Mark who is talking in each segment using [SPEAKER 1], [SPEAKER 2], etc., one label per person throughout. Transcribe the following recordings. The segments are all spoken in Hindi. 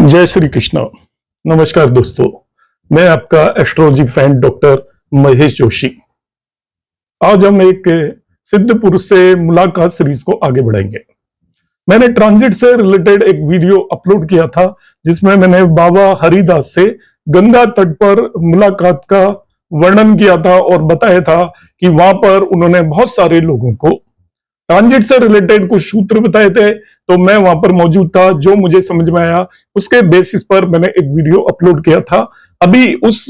[SPEAKER 1] जय श्री कृष्ण। नमस्कार दोस्तों, मैं आपका astrology fan doctor Mahesh Joshi. आज हम एक सिद्ध पुरुष से मुलाकात सीरीज को आगे बढ़ाएंगे। मैंने ट्रांजिट से रिलेटेड एक वीडियो अपलोड किया था जिसमें मैंने बाबा हरिदास से गंगा तट पर मुलाकात का वर्णन किया था और बताया था कि वहां पर उन्होंने बहुत सारे लोगों को ट्रांजिट से रिलेटेड कुछ सूत्र बताए थे। तो मैं वहां पर मौजूद था, जो मुझे समझ में आया उसके बेसिस पर मैंने एक वीडियो अपलोड किया था। अभी उस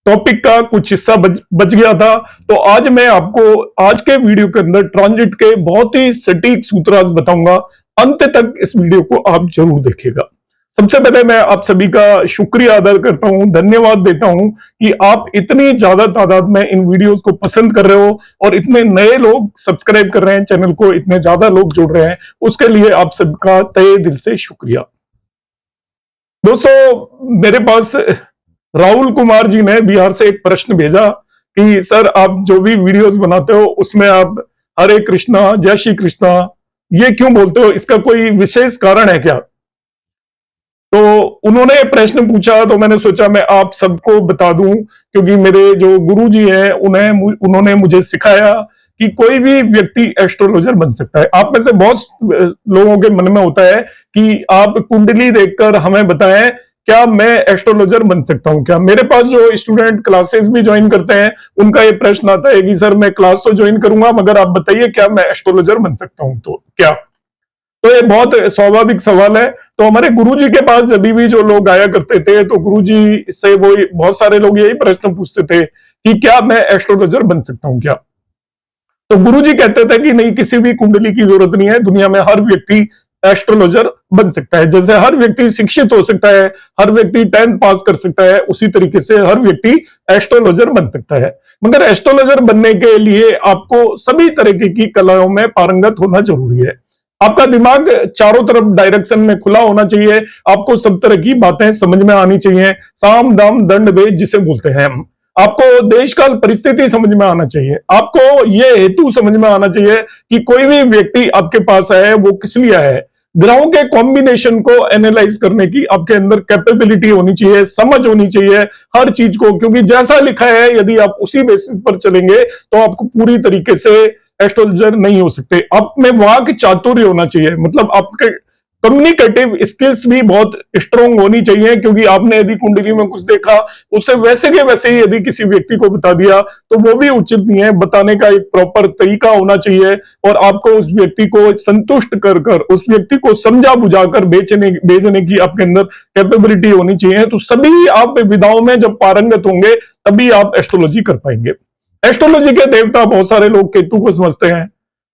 [SPEAKER 1] टॉपिक का कुछ हिस्सा बच गया था, तो आज मैं आपको आज के वीडियो के अंदर ट्रांजिट के बहुत ही सटीक सूत्र आज बताऊंगा। अंत तक इस वीडियो को आप जरूर देखिएगा। सबसे पहले मैं आप सभी का शुक्रिया अदा करता हूं, धन्यवाद देता हूं कि आप इतनी ज्यादा तादाद में इन वीडियोस को पसंद कर रहे हो और इतने नए लोग सब्सक्राइब कर रहे हैं चैनल को, इतने ज्यादा लोग जुड़ रहे हैं, उसके लिए आप सबका तहे दिल से शुक्रिया। दोस्तों, मेरे पास राहुल कुमार जी ने बिहार से एक प्रश्न भेजा कि सर, आप जो भी वीडियोस बनाते हो उसमें आप हरे कृष्णा, जय श्री कृष्णा ये क्यों बोलते हो, इसका कोई विशेष कारण है क्या? तो उन्होंने प्रश्न पूछा तो मैंने सोचा मैं आप सबको बता दूं, क्योंकि मेरे जो गुरुजी हैं उन्होंने मुझे सिखाया कि कोई भी व्यक्ति एस्ट्रोलॉजर बन सकता है। आप में से बहुत लोगों के मन में होता है कि आप कुंडली देखकर हमें बताएं क्या मैं एस्ट्रोलॉजर बन सकता हूं क्या। मेरे पास जो स्टूडेंट क्लासेस भी ज्वाइन करते हैं उनका ये प्रश्न आता है कि सर, मैं क्लास तो ज्वाइन करूंगा मगर आप बताइए क्या मैं एस्ट्रोलॉजर बन सकता हूं तो क्या। तो ये बहुत स्वाभाविक सवाल है। तो हमारे गुरुजी के पास जब भी जो लोग आया करते थे तो गुरुजी से वो बहुत सारे लोग यही प्रश्न पूछते थे कि क्या मैं एस्ट्रोलॉजर बन सकता हूं क्या। तो गुरुजी कहते थे कि नहीं, किसी भी कुंडली की जरूरत नहीं है, दुनिया में हर व्यक्ति एस्ट्रोलॉजर बन सकता है। जैसे हर व्यक्ति शिक्षित हो सकता है, हर व्यक्ति 10th पास कर सकता है, उसी तरीके से हर व्यक्ति एस्ट्रोलॉजर बन सकता है। मगर एस्ट्रोलॉजर बनने के लिए आपको सभी तरीके की कलाओं में पारंगत होना जरूरी है। आपका दिमाग चारों तरफ डायरेक्शन में खुला होना चाहिए, आपको सब तरह की बातें समझ में आनी चाहिए। साम दाम दंड भेद जिसे बोलते हैं हम। आपको देश काल परिस्थिति समझ में आना चाहिए, आपको यह हेतु समझ में आना चाहिए कि कोई भी व्यक्ति आपके पास आया है वो किस लिए आया है। ग्रहों के कॉम्बिनेशन को एनालाइज करने की आपके अंदर कैपेबिलिटी होनी चाहिए, समझ होनी चाहिए हर चीज को, क्योंकि जैसा लिखा है यदि आप उसी बेसिस पर चलेंगे तो आपको पूरी तरीके से एस्ट्रोलॉजर नहीं हो सकते। आप में वाक चातुर्य होना चाहिए, मतलब आपके कम्युनिकेटिव स्किल्स भी बहुत स्ट्रोंग होनी चाहिए, क्योंकि आपने यदि कुंडली में कुछ देखा उसे वैसे के वैसे ही यदि किसी व्यक्ति को बता दिया तो वो भी उचित नहीं है। बताने का एक प्रॉपर तरीका होना चाहिए और आपको उस व्यक्ति को संतुष्ट कर उस व्यक्ति को समझा बुझाकर भेजने की आपके अंदर कैपेबिलिटी होनी चाहिए। तो सभी आप विधाओं में जब पारंगत होंगे तभी आप एस्ट्रोलॉजी कर पाएंगे। एस्ट्रोलॉजी के देवता बहुत सारे लोग केतु को समझते हैं,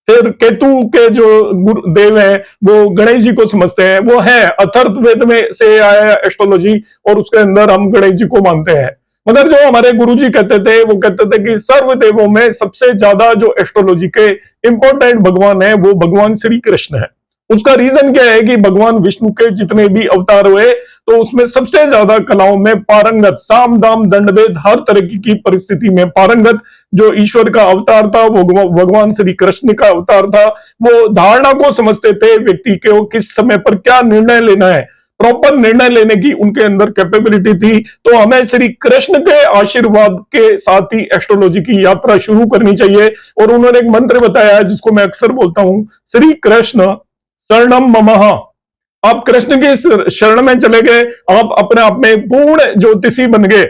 [SPEAKER 1] फिर केतु के जो गुरुदेव हैं वो गणेश जी को समझते हैं। वो है अथर्ववेद में से आया एस्ट्रोलॉजी और उसके अंदर हम गणेश जी को मानते हैं। मगर जो हमारे गुरुजी कहते थे वो कहते थे कि सर्व देवों में सबसे ज्यादा जो एस्ट्रोलॉजी के इंपॉर्टेंट भगवान है वो भगवान श्री कृष्ण है। उसका रीजन क्या है कि भगवान विष्णु के जितने भी अवतार हुए तो उसमें सबसे ज्यादा कलाओं में पारंगत, साम दाम दंड भेद हर तरह की परिस्थिति में पारंगत जो ईश्वर का अवतार था वो भगवान श्री कृष्ण का अवतार था। वो धारणा को समझते थे, व्यक्ति को किस समय पर क्या निर्णय लेना है, प्रॉपर निर्णय लेने की उनके अंदर कैपेबिलिटी थी। तो हमें श्री कृष्ण के आशीर्वाद के साथ ही एस्ट्रोलॉजी की यात्रा शुरू करनी चाहिए। और उन्होंने एक मंत्र बताया जिसको मैं अक्सर बोलता हूं, श्री कृष्ण शरणम ममः। आप कृष्ण की शरण में चले गए, आप अपने आप में पूर्ण ज्योतिषी बन गए।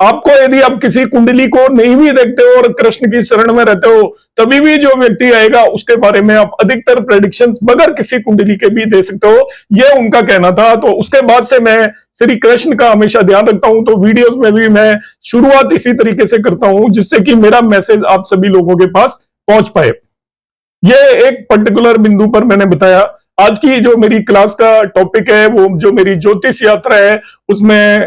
[SPEAKER 1] आपको यदि आप किसी कुंडली को नहीं भी देखते हो और कृष्ण की शरण में रहते हो तभी भी जो व्यक्ति आएगा उसके बारे में आप अधिकतर प्रेडिक्शंस बगैर किसी कुंडली के भी दे सकते हो, यह उनका कहना था। तो उसके बाद से मैं श्री कृष्ण का हमेशा ध्यान रखता हूं। तो वीडियोस में भी मैं शुरुआत इसी तरीके से करता हूं जिससे कि मेरा मैसेज आप सभी लोगों के पास पहुंच पाए। ये एक पर्टिकुलर बिंदु पर मैंने बताया। आज की जो मेरी क्लास का टॉपिक है वो जो मेरी ज्योतिष यात्रा है उसमें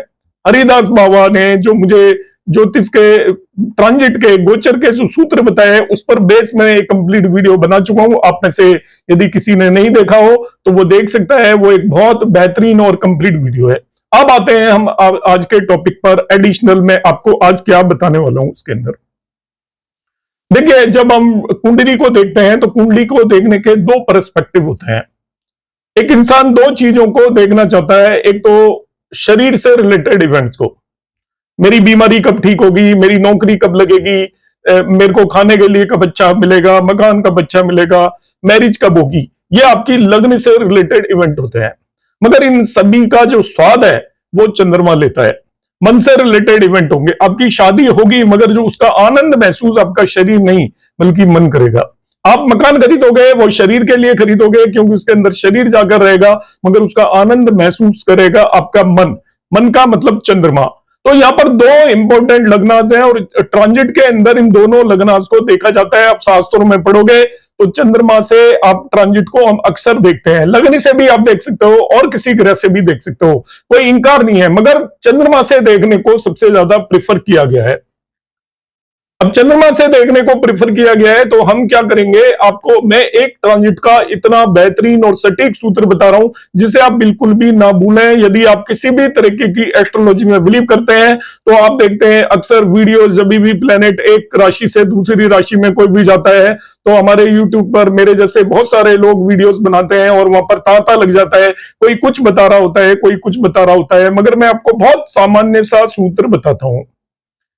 [SPEAKER 1] हरिदास बाबा ने जो मुझे ज्योतिष के ट्रांजिट के गोचर के जो सूत्र बताए उस पर बेस में एक कंप्लीट वीडियो बना चुका हूं। आप में से यदि किसी ने नहीं देखा हो तो वो देख सकता है, वो एक बहुत बेहतरीन और कंप्लीट वीडियो है। अब आते हैं हम आज के टॉपिक पर। एडिशनल में आपको आज क्या बताने वाला हूं उसके अंदर। देखिए, जब हम कुंडली को देखते हैं तो कुंडली को देखने के दो पर्सपेक्टिव होते हैं। एक इंसान दो चीजों को देखना चाहता है, एक तो शरीर से रिलेटेड इवेंट्स को, मेरी बीमारी कब ठीक होगी, मेरी नौकरी कब लगेगी, मेरे को खाने के लिए कब अच्छा मिलेगा, मकान कब अच्छा मिलेगा, मैरिज कब होगी, ये आपकी लग्न से रिलेटेड इवेंट होते हैं। मगर इन सभी का जो स्वाद है वो चंद्रमा लेता है। मन से रिलेटेड इवेंट होंगे, आपकी शादी होगी मगर जो उसका आनंद महसूस आपका शरीर नहीं बल्कि मन करेगा। आप मकान खरीदोगे वो शरीर के लिए खरीदोगे क्योंकि उसके अंदर शरीर जाकर रहेगा, मगर उसका आनंद महसूस करेगा आपका मन। मन का मतलब चंद्रमा। तो यहाँ पर दो इंपॉर्टेंट लग्नाज हैं और ट्रांजिट के अंदर इन दोनों लग्नाज को देखा जाता है। आप शास्त्रों में पढ़ोगे तो चंद्रमा से आप ट्रांजिट को हम अक्सर देखते हैं, लग्न से भी आप देख सकते हो और किसी ग्रह से भी देख सकते हो, कोई इंकार नहीं है, मगर चंद्रमा से देखने को सबसे ज्यादा प्रिफर किया गया है। अब चंद्रमा से देखने को प्रिफर किया गया है तो हम क्या करेंगे, आपको मैं एक ट्रांजिट का इतना बेहतरीन और सटीक सूत्र बता रहा हूं जिसे आप बिल्कुल भी ना भूलें। यदि आप किसी भी तरीके की एस्ट्रोलॉजी में बिलीव करते हैं तो आप देखते हैं अक्सर वीडियो जब भी प्लेनेट एक राशि से दूसरी राशि में कोई भी जाता है तो हमारे यूट्यूब पर मेरे जैसे बहुत सारे लोग वीडियोस बनाते हैं और वहां पर तांता लग जाता है, कोई कुछ बता रहा होता है, कोई कुछ बता रहा होता है, मगर मैं आपको बहुत सामान्य सा सूत्र बताता हूं।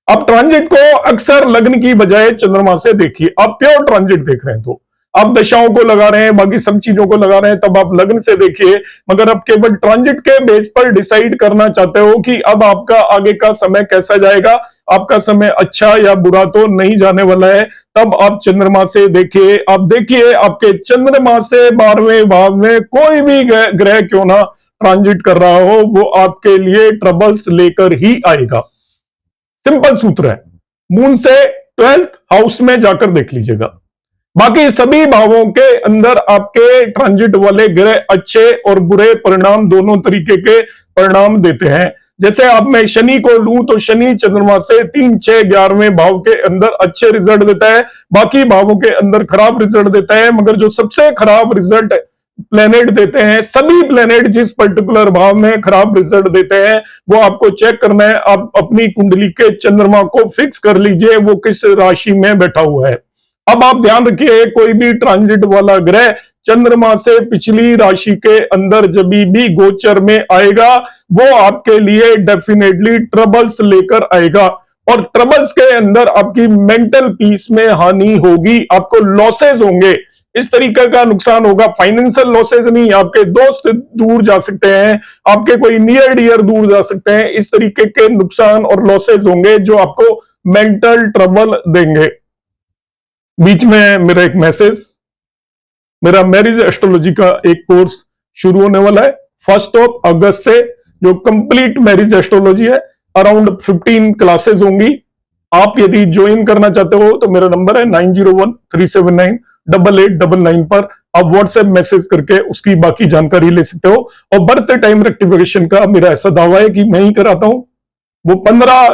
[SPEAKER 1] आप ट्रांजिट को अक्सर लग्न की बजाय चंद्रमा से देखिए। आप प्योर ट्रांजिट देख रहे हैं तो आप दशाओं को लगा रहे हैं, बाकी सब चीजों को लगा रहे हैं, तब आप लग्न से देखिए। मगर आप केवल ट्रांजिट के बेस पर डिसाइड करना चाहते हो कि अब आपका आगे का समय कैसा जाएगा, आपका समय अच्छा या बुरा तो नहीं जाने वाला है, तब आप चंद्रमा से देखिए। आप देखिए आपके चंद्रमा से 12वें भाव में कोई भी ग्रह क्यों ना ट्रांजिट कर रहा हो, वो आपके लिए ट्रबल्स लेकर ही आएगा। सिंपल सूत्र है, मून से 12th हाउस में जाकर देख लीजिएगा। बाकी सभी भावों के अंदर आपके ट्रांजिट वाले ग्रह अच्छे और बुरे परिणाम दोनों तरीके के परिणाम देते हैं। जैसे अब मैं शनि को लूं तो शनि चंद्रमा से 3, 6, 11वें भाव के अंदर अच्छे रिजल्ट देता है, बाकी भावों के अंदर खराब रिजल्ट देता है। मगर जो सबसे खराब रिजल्ट प्लेनेट देते हैं, सभी प्लेनेट जिस पर्टिकुलर भाव में खराब रिजल्ट देते हैं वो आपको चेक करना है। आप अपनी कुंडली के चंद्रमा को फिक्स कर लीजिए वो किस राशि में बैठा हुआ है। अब आप ध्यान रखिए, कोई भी ट्रांजिट वाला ग्रह चंद्रमा से पिछली राशि के अंदर जब भी गोचर में आएगा वो आपके लिए डेफिनेटली ट्रबल्स लेकर आएगा, और ट्रबल्स के अंदर आपकी मेंटल पीस में हानि होगी, आपको लॉसेस होंगे, इस तरीके का नुकसान होगा। फाइनेंशियल लॉसेस नहीं, आपके दोस्त दूर जा सकते हैं, आपके कोई नियर डियर दूर जा सकते हैं, इस तरीके के नुकसान और लॉसेस होंगे जो आपको मेंटल ट्रबल देंगे। बीच में मेरा एक मैसेज, मेरा मैरिज एस्ट्रोलॉजी का एक कोर्स शुरू होने वाला है 1 अगस्त से, जो कंप्लीट मैरिज एस्ट्रोलॉजी है। अराउंड 15 क्लासेस होंगी। आप यदि ज्वाइन करना चाहते हो तो मेरा नंबर है 9013798899 पर आप व्हाट्सएप मैसेज करके उसकी बाकी जानकारी ले सकते हो। और बर्थ टाइम रेक्टिफिकेशन का मेरा ऐसा दावा है कि मैं ही कराता हूं, वो 15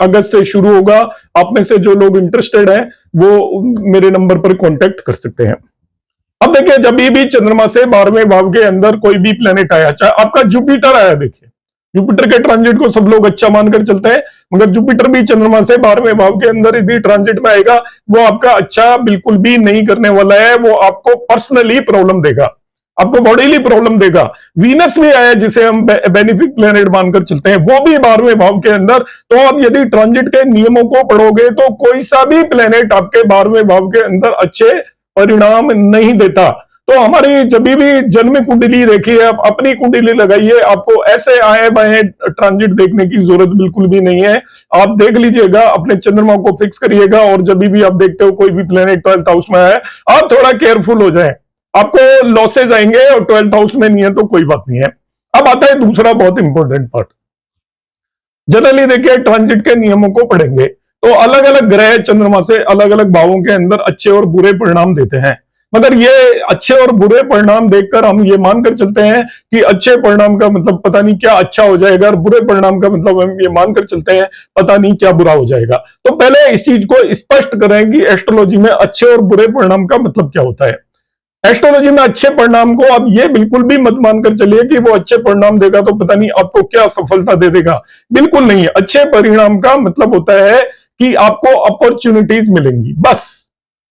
[SPEAKER 1] अगस्त से शुरू होगा। आप में से जो लोग इंटरेस्टेड हैं वो मेरे नंबर पर कांटेक्ट कर सकते हैं। अब देखिए, जब भी चंद्रमा से 12वें भाव के अंदर कोई भी प्लेनेट आया, चाहे आपका जुपिटर आया, देखिए जुपिटर के ट्रांजिट को सब लोग अच्छा मानकर चलते हैं, मगर जुपिटर भी चंद्रमा से 12वें भाव के अंदर यदि ट्रांजिट में आएगा वो आपका अच्छा बिल्कुल भी नहीं करने वाला है। वो आपको पर्सनली प्रॉब्लम देगा, आपको बॉडीली प्रॉब्लम देगा। वीनस भी आया जिसे हम बेनिफिक प्लेनेट मानकर चलते हैं, वो भी 12वें भाव के अंदर। तो आप यदि ट्रांजिट के नियमों को पढ़ोगे तो कोई सा भी प्लेनेट आपके 12वें भाव के अंदर अच्छे परिणाम नहीं देता। तो हमारी जब भी जन्म कुंडली देखिए, आप अपनी कुंडली लगाइए, आपको ऐसे आए बाएं ट्रांजिट देखने की जरूरत बिल्कुल भी नहीं है। आप देख लीजिएगा, अपने चंद्रमा को फिक्स करिएगा, और जब भी आप देखते हो कोई भी प्लेनेट 12th हाउस में है, आप थोड़ा केयरफुल हो जाए, आपको लॉसेज आएंगे। और 12th हाउस में नहीं है तो कोई बात नहीं है। अब आता है दूसरा बहुत इंपॉर्टेंट पार्ट। जनरली देखिए, ट्रांजिट के नियमों को पढ़ेंगे तो अलग अलग ग्रह चंद्रमा से अलग अलग भावों के अंदर अच्छे और बुरे परिणाम देते हैं। मगर ये अच्छे और बुरे परिणाम देखकर हम ये मानकर चलते हैं कि अच्छे परिणाम का मतलब पता नहीं क्या अच्छा हो जाएगा, और बुरे परिणाम का मतलब हम ये मानकर चलते हैं पता नहीं क्या बुरा हो जाएगा। तो पहले इस चीज को स्पष्ट करें कि एस्ट्रोलॉजी में अच्छे और बुरे परिणाम का मतलब क्या होता है। एस्ट्रोलॉजी में अच्छे परिणाम को आप ये बिल्कुल भी मत मानकर चलिए कि वो अच्छे परिणाम देगा तो पता नहीं आपको क्या सफलता दे देगा, बिल्कुल नहीं। अच्छे परिणाम का मतलब होता है कि आपको अपॉर्चुनिटीज मिलेंगी, बस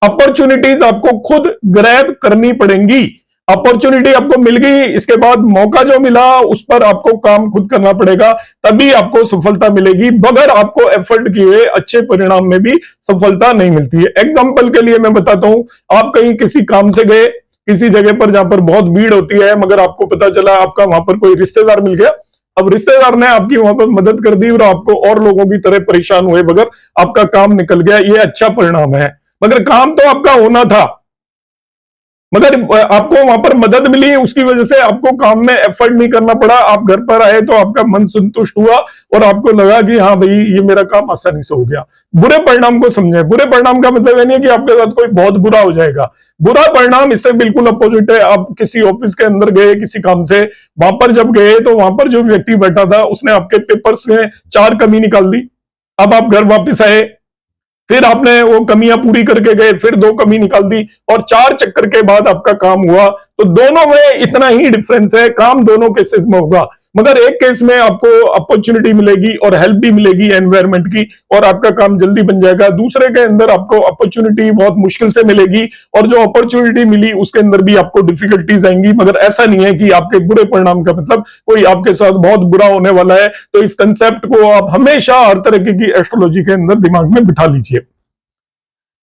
[SPEAKER 1] अपॉर्चुनिटीज आपको खुद ग्रैब करनी पड़ेंगी। अपॉर्चुनिटी आपको मिल गई, इसके बाद मौका जो मिला उस पर आपको काम खुद करना पड़ेगा, तभी आपको सफलता मिलेगी। बगैर आपको एफर्ट किए अच्छे परिणाम में भी सफलता नहीं मिलती है। एग्जाम्पल के लिए मैं बताता हूं, आप कहीं किसी काम से गए किसी जगह पर जहां पर बहुत भीड़ होती है, मगर आपको पता चला आपका वहां पर कोई रिश्तेदार मिल गया। अब रिश्तेदार ने आपकी वहां पर मदद कर दी और आपको और लोगों की तरह परेशान हुए बगैर आपका काम निकल गया, ये अच्छा परिणाम है। मगर काम तो आपका होना था, मगर आपको वहां पर मदद मिली, उसकी वजह से आपको काम में एफर्ट नहीं करना पड़ा। आप घर पर आए तो आपका मन संतुष्ट हुआ और आपको लगा कि हाँ भाई ये मेरा काम आसानी से हो गया। बुरे परिणाम को समझे। बुरे परिणाम का मतलब ये नहीं है कि आपके साथ कोई बहुत बुरा हो जाएगा। बुरा परिणाम इससे बिल्कुल अपोजिट है। आप किसी ऑफिस के अंदर गए किसी काम से, वहां पर जब गए तो वहां पर जो व्यक्ति बैठा था उसने आपके पेपर्स में 4 कमी निकाल दी। अब आप घर वापिस आए, फिर आपने वो कमियां पूरी करके गए, फिर 2 कमी निकाल दी और 4 चक्कर के बाद आपका काम हुआ। तो दोनों में इतना ही डिफरेंस है, काम दोनों केसेस में होगा, मगर एक केस में आपको अपॉर्चुनिटी मिलेगी और हेल्प भी मिलेगी एनवायरनमेंट की और आपका काम जल्दी बन जाएगा। दूसरे के अंदर आपको अपॉर्चुनिटी बहुत मुश्किल से मिलेगी और जो अपॉर्चुनिटी मिली उसके अंदर भी आपको डिफिकल्टीज आएंगी। मगर ऐसा नहीं है कि आपके बुरे परिणाम का मतलब कोई आपके साथ बहुत बुरा होने वाला है। तो इस कंसेप्ट को आप हमेशा हर तरीके की एस्ट्रोलॉजी के अंदर दिमाग में बिठा लीजिए।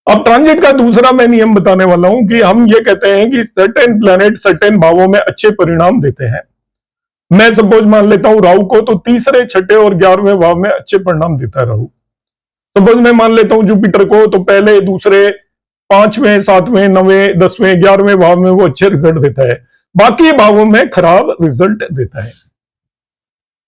[SPEAKER 1] अब ट्रांजिट का दूसरा मैं नियम बताने वाला हूं कि हम ये कहते हैं कि सर्टेन प्लैनेट सर्टेन भावों में अच्छे परिणाम देते हैं। मैं सपोज मान लेता हूं राहु को, तो तीसरे, छठे और 11वें भाव में अच्छे परिणाम देता है राहु। सपोज मैं मान लेता हूं जुपिटर को, तो पहले, दूसरे, 5वें, 7वें, 9वें, 10वें, 11वें भाव में वो अच्छे रिजल्ट देता है, बाकी भावों में खराब रिजल्ट देता है।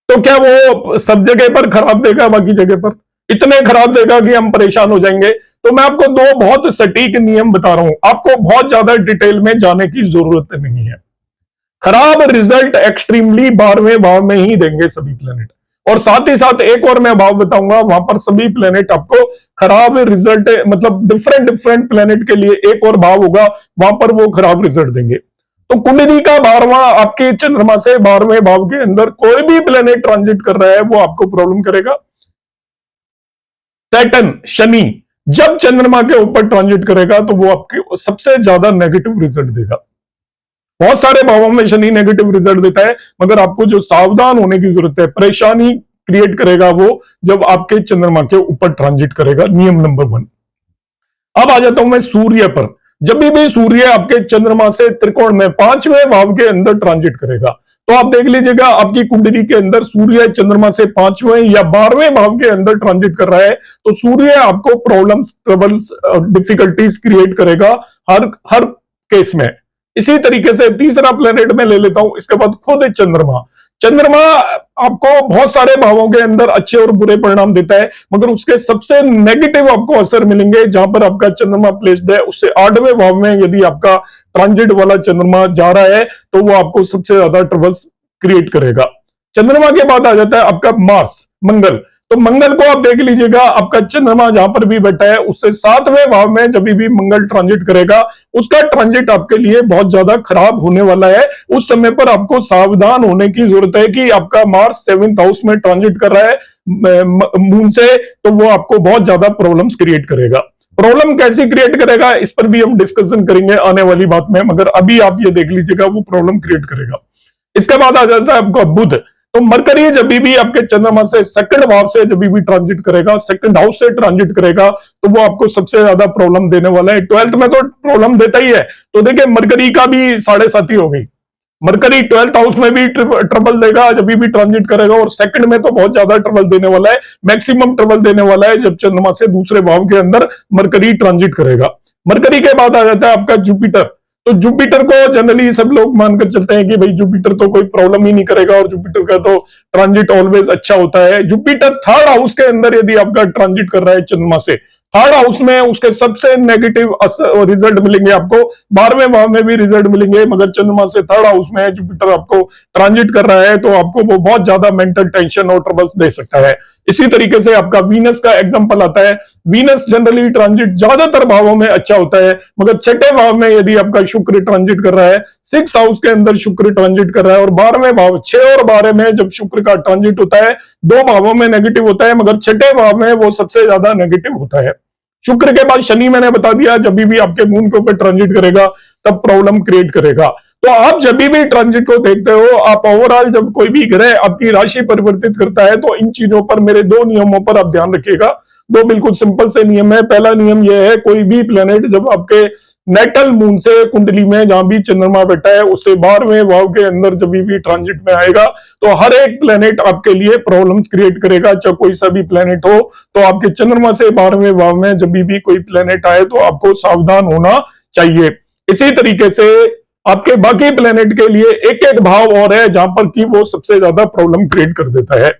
[SPEAKER 1] तो क्या वो सब जगह पर खराब देगा? बाकी जगह पर इतने खराब देगा कि हम परेशान हो जाएंगे। तो मैं आपको 2 बहुत सटीक नियम बता रहा हूं, आपको बहुत ज्यादा डिटेल में जाने की जरूरत नहीं है। खराब रिजल्ट एक्सट्रीमली 12वें भाव में ही देंगे सभी प्लेनेट, और साथ ही साथ एक और मैं भाव बताऊंगा, वहां पर सभी प्लेनेट आपको खराब रिजल्ट, मतलब डिफरेंट डिफरेंट प्लेनेट के लिए एक और भाव होगा, वहां पर वो खराब रिजल्ट देंगे। तो कुंडली का 12वां आपके चंद्रमा से 12वें भाव के अंदर कोई भी प्लेनेट ट्रांजिट कर रहा है वो आपको प्रॉब्लम करेगा। सैटर्न, शनि जब चंद्रमा के ऊपर ट्रांजिट करेगा तो वो आपके सबसे ज्यादा नेगेटिव रिजल्ट देगा। बहुत सारे भावों में शनि नेगेटिव रिजल्ट देता है, मगर आपको जो सावधान होने की जरूरत है, परेशानी क्रिएट करेगा वो जब आपके चंद्रमा के ऊपर ट्रांजिट करेगा। नियम नंबर 1। अब आ जाता हूं मैं सूर्य पर। जब भी सूर्य आपके चंद्रमा से त्रिकोण में 5वें भाव के अंदर ट्रांजिट करेगा, तो आप देख लीजिएगा आपकी कुंडली के अंदर सूर्य चंद्रमा से 5वें या 12वें भाव के अंदर ट्रांजिट कर रहा है, तो सूर्य आपको प्रॉब्लम्स, ट्रबल्स, डिफिकल्टीज क्रिएट करेगा हर हर केस में। इसी तरीके से तीसरा प्लेनेट में ले लेता हूं, इसके बाद खुद चंद्रमा। चंद्रमा आपको बहुत सारे भावों के अंदर अच्छे और बुरे परिणाम देता है, मगर उसके सबसे नेगेटिव आपको असर मिलेंगे जहां पर आपका चंद्रमा प्लेस्ड है, उससे 8वें भाव में यदि आपका ट्रांजिट वाला चंद्रमा जा रहा है तो वो आपको सबसे ज्यादा ट्रबल्स क्रिएट करेगा। चंद्रमा के बाद आ जाता है आपका मार्स, मंगल। तो मंगल को आप देख लीजिएगा, आपका चंद्रमा जहां पर भी बैठा है उससे 7वें भाव में जब भी मंगल ट्रांजिट करेगा, उसका ट्रांजिट आपके लिए बहुत ज्यादा खराब होने वाला है। उस समय पर आपको सावधान होने की जरूरत है कि आपका मार्स 7th हाउस में ट्रांजिट कर रहा है मून से, तो वो आपको बहुत ज्यादा प्रॉब्लम्स क्रिएट करेगा। प्रॉब्लम कैसी क्रिएट करेगा इस पर भी हम डिस्कशन करेंगे आने वाली बात में, मगर अभी आप ये देख लीजिएगा वो प्रॉब्लम क्रिएट करेगा। इसके बाद आ जाता है आपका बुध। तो मरकरी जब भी आपके चंद्रमा से 2nd भाव से जब भी ट्रांजिट करेगा, 2nd हाउस से ट्रांजिट करेगा, तो वो आपको सबसे ज्यादा प्रॉब्लम देने वाला है। 12th में तो प्रॉब्लम देता ही है, तो देखिए मरकरी का भी 7.5 हो गई। मरकरी 12th हाउस में भी ट्रबल देगा जब भी ट्रांजिट करेगा, और 2nd में तो बहुत ज्यादा ट्रबल देने वाला है, मैक्सिमम ट्रबल देने वाला है जब चंद्रमा से दूसरे भाव के अंदर मरकरी ट्रांजिट करेगा। मरकरी के बाद आ जाता है आपका जुपिटर। तो जुपिटर को जनरली सब लोग मानकर चलते हैं कि भाई जुपिटर तो कोई प्रॉब्लम ही नहीं करेगा और जुपिटर का तो ट्रांजिट ऑलवेज अच्छा होता है। जुपिटर 3rd हाउस के अंदर यदि आपका ट्रांजिट कर रहा है चंद्रमा से, 3rd हाउस में उसके सबसे नेगेटिव रिजल्ट मिलेंगे आपको। 12वें भाव में भी रिजल्ट मिलेंगे, मगर चंद्रमा से 3rd हाउस में जुपिटर आपको ट्रांजिट कर रहा है तो आपको वो बहुत ज्यादा मेंटल टेंशन और ट्रबल्स दे सकता है। इसी तरीके से आपका वीनस का एग्जांपल आता है। वीनस जनरली ट्रांजिट ज्यादातर भावों में अच्छा होता है, मगर 6ठे भाव में यदि आपका शुक्र ट्रांजिट कर रहा है, 6th हाउस के अंदर शुक्र ट्रांजिट कर रहा है, और 12वें भाव 6 और 12 में जब शुक्र का ट्रांजिट होता है, 2 भावों में नेगेटिव होता है, मगर 6ठे भाव में वो सबसे ज्यादा नेगेटिव होता है। शुक्र के बाद शनि मैंने बता दिया, जब भी आपके मून के ऊपर ट्रांजिट करेगा तब प्रॉब्लम क्रिएट करेगा। तो आप जब भी ट्रांजिट को देखते हो, आप ओवरऑल जब कोई भी ग्रह आपकी राशि परिवर्तित करता है, तो इन चीजों पर, मेरे 2 नियमों पर आप ध्यान रखिएगा। 2 बिल्कुल सिंपल से नियम है। पहला नियम यह है, कोई भी प्लेनेट जब आपके नेटल मून से कुंडली में जहां भी चंद्रमा बैठा है, उससे 12वें भाव के अंदर जब भी ट्रांजिट में आएगा, तो हर एक प्लेनेट आपके लिए प्रॉब्लम्स क्रिएट करेगा। चाहे कोई सा भी प्लेनेट हो, तो आपके चंद्रमा से 12वें भाव में जब भी कोई प्लेनेट आए, तो आपको सावधान होना चाहिए। इसी तरीके से आपके बाकी प्लेनेट के लिए एक एक भाव और है जहां पर कि वो सबसे ज्यादा प्रॉब्लम क्रिएट कर देता है।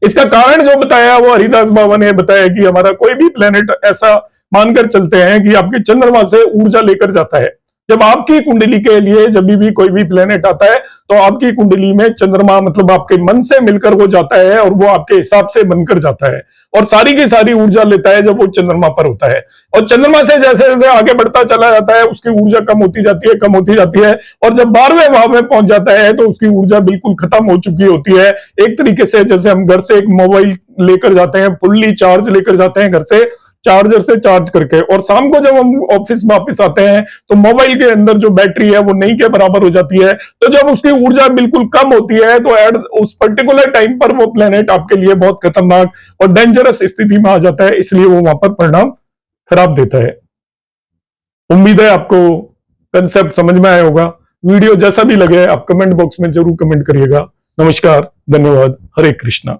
[SPEAKER 1] इसका कारण जो बताया वो हरिदास बाबा ने बताया कि हमारा कोई भी प्लेनेट ऐसा मानकर चलते हैं कि आपके चंद्रमा से ऊर्जा लेकर जाता है। जब आपकी कुंडली के लिए जब भी कोई भी प्लेनेट आता है, तो आपकी कुंडली में चंद्रमा मतलब आपके मन से मिलकर वो जाता है और वो आपके हिसाब से बनकर जाता है और सारी की सारी ऊर्जा लेता है जब वो चंद्रमा पर होता है। और चंद्रमा से जैसे जैसे आगे बढ़ता चला जाता है, उसकी ऊर्जा कम होती जाती है, कम होती जाती है, और जब 12वें भाव में पहुंच जाता है, तो उसकी ऊर्जा बिल्कुल खत्म हो चुकी होती है। एक तरीके से जैसे हम घर से एक मोबाइल लेकर जाते हैं, फुल्ली चार्ज लेकर जाते हैं घर से, चार्जर से चार्ज करके, और शाम को जब हम ऑफिस वापस आते हैं, तो मोबाइल के अंदर जो बैटरी है वो नहीं के बराबर हो जाती है। तो जब उसकी ऊर्जा बिल्कुल कम होती है, तो उस पर्टिकुलर टाइम पर वो प्लेनेट आपके लिए बहुत खतरनाक और डेंजरस स्थिति में आ जाता है, इसलिए वो वहां पर परिणाम खराब देता है। उम्मीद है आपको कंसेप्ट समझ में आया होगा। वीडियो जैसा भी लगे आप कमेंट बॉक्स में जरूर कमेंट करिएगा। नमस्कार, धन्यवाद, हरे कृष्णा।